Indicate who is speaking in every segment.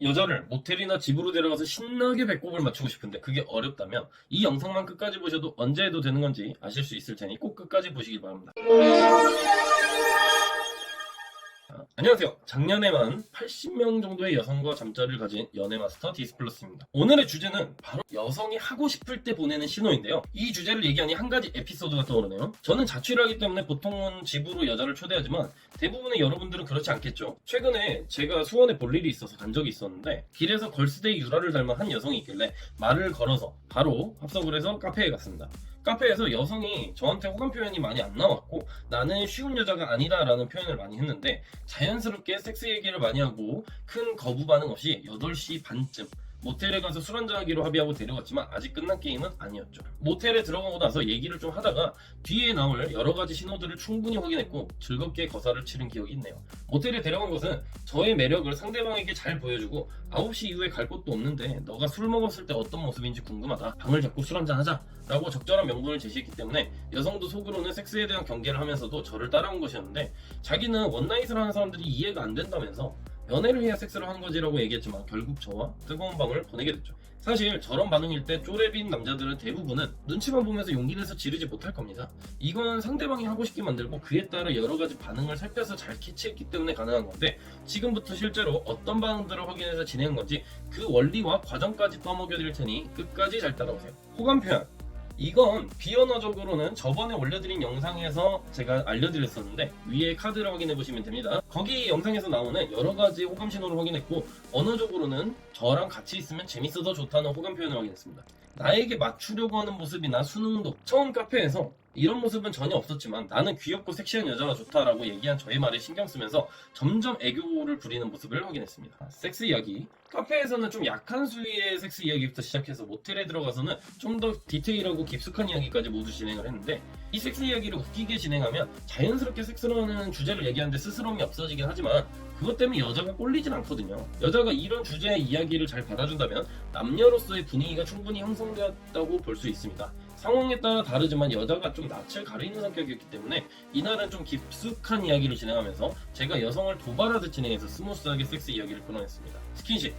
Speaker 1: 여자를 모텔이나 집으로 데려가서 신나게 배꼽을 맞추고 싶은데 그게 어렵다면 이 영상만 끝까지 보셔도 언제 해도 되는 건지 아실 수 있을 테니 꼭 끝까지 보시길 바랍니다. 안녕하세요. 작년에만 80명 정도의 여성과 잠자리를 가진 연애마스터 디스플러스입니다. 오늘의 주제는 바로 여성이 하고 싶을 때 보내는 신호인데요. 이 주제를 얘기하니 한 가지 에피소드가 떠오르네요. 저는 자취를 하기 때문에 보통은 집으로 여자를 초대하지만 대부분의 여러분들은 그렇지 않겠죠. 최근에 제가 수원에 볼 일이 있어서 간 적이 있었는데 길에서 걸스데이 유라를 닮은 한 여성이 있길래 말을 걸어서 바로 합석을 해서 카페에 갔습니다. 카페에서 여성이 저한테 호감 표현이 많이 안 나왔고 나는 쉬운 여자가 아니다 라는 표현을 많이 했는데 자연스럽게 섹스 얘기를 많이 하고 큰 거부 반응 없이 8시 반쯤 모텔에 가서 술 한잔하기로 합의하고 데려갔지만 아직 끝난 게임은 아니었죠. 모텔에 들어가고 나서 얘기를 좀 하다가 뒤에 나올 여러가지 신호들을 충분히 확인했고 즐겁게 거사를 치른 기억이 있네요. 모텔에 데려간 것은 저의 매력을 상대방에게 잘 보여주고 9시 이후에 갈 곳도 없는데 너가 술 먹었을 때 어떤 모습인지 궁금하다, 방을 잡고 술 한잔 하자 라고 적절한 명분을 제시했기 때문에 여성도 속으로는 섹스에 대한 경계를 하면서도 저를 따라온 것이었는데 자기는 원나잇을 하는 사람들이 이해가 안 된다면서 연애를 해야 섹스를 하는 거지라고 얘기했지만 결국 저와 뜨거운 밤을 보내게 됐죠. 사실 저런 반응일 때 쪼렙인 남자들은 대부분은 눈치만 보면서 용기 내서 지르지 못할 겁니다. 이건 상대방이 하고 싶게 만들고 그에 따라 여러가지 반응을 살펴서 잘 캐치했기 때문에 가능한 건데 지금부터 실제로 어떤 반응들을 확인해서 진행한 건지 그 원리와 과정까지 떠먹여 드릴 테니 끝까지 잘 따라오세요. 호감 표현, 이건 비언어적으로는 저번에 올려드린 영상에서 제가 알려드렸었는데 위에 카드를 확인해 보시면 됩니다. 거기 영상에서 나오는 여러가지 호감 신호를 확인했고 언어적으로는 저랑 같이 있으면 재밌어서 좋다는 호감 표현을 확인했습니다. 나에게 맞추려고 하는 모습이나 수능도 처음 카페에서 이런 모습은 전혀 없었지만 나는 귀엽고 섹시한 여자가 좋다라고 얘기한 저의 말에 신경 쓰면서 점점 애교를 부리는 모습을 확인했습니다. 섹스 이야기, 카페에서는 좀 약한 수위의 섹스 이야기부터 시작해서 모텔에 들어가서는 좀 더 디테일하고 깊숙한 이야기까지 모두 진행을 했는데 이 섹스 이야기를 웃기게 진행하면 자연스럽게 섹스로 하는 주제를 얘기하는데 스스럼이 없어지긴 하지만 그것 때문에 여자가 꼴리진 않거든요. 여자가 이런 주제의 이야기를 잘 받아준다면 남녀로서의 분위기가 충분히 형성되었다고 볼 수 있습니다. 상황에 따라 다르지만 여자가 좀 낯을 가리는 성격이었기 때문에 이날은 좀 깊숙한 이야기를 진행하면서 제가 여성을 도발하듯 진행해서 스무스하게 섹스 이야기를 끌어냈습니다. 스킨십,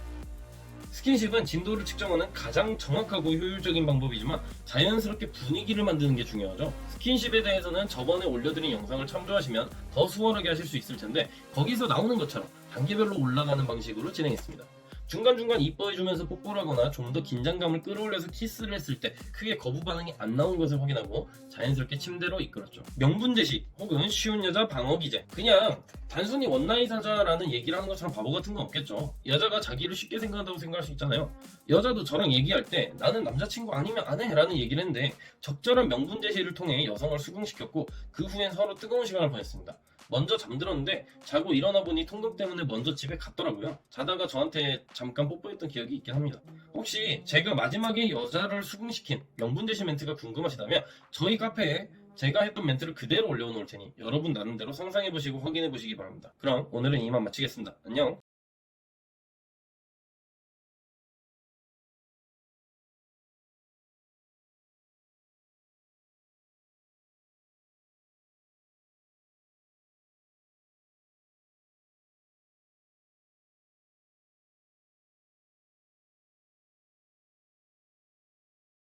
Speaker 1: 스킨십은 진도를 측정하는 가장 정확하고 효율적인 방법이지만 자연스럽게 분위기를 만드는 게 중요하죠. 스킨십에 대해서는 저번에 올려드린 영상을 참조하시면 더 수월하게 하실 수 있을 텐데 거기서 나오는 것처럼 단계별로 올라가는 방식으로 진행했습니다. 중간중간 이뻐해주면서 뽀뽀를 하거나 좀 더 긴장감을 끌어올려서 키스를 했을 때 크게 거부 반응이 안 나온 것을 확인하고 자연스럽게 침대로 이끌었죠. 명분 제시 혹은 쉬운 여자 방어 기제, 그냥 단순히 원나잇 하자라는 얘기를 하는 것처럼 바보 같은 건 없겠죠. 여자가 자기를 쉽게 생각한다고 생각할 수 있잖아요. 여자도 저랑 얘기할 때 나는 남자친구 아니면 안 해 라는 얘기를 했는데 적절한 명분 제시를 통해 여성을 수긍시켰고 그 후엔 서로 뜨거운 시간을 보냈습니다. 먼저 잠들었는데 자고 일어나 보니 통금 때문에 먼저 집에 갔더라고요. 자다가 저한테 잠깐 뽀뽀했던 기억이 있긴 합니다. 혹시 제가 마지막에 여자를 수긍시킨 명분 제시 멘트가 궁금하시다면 저희 카페에 제가 했던 멘트를 그대로 올려놓을 테니 여러분 나름대로 상상해보시고 확인해보시기 바랍니다. 그럼 오늘은 이만 마치겠습니다. 안녕.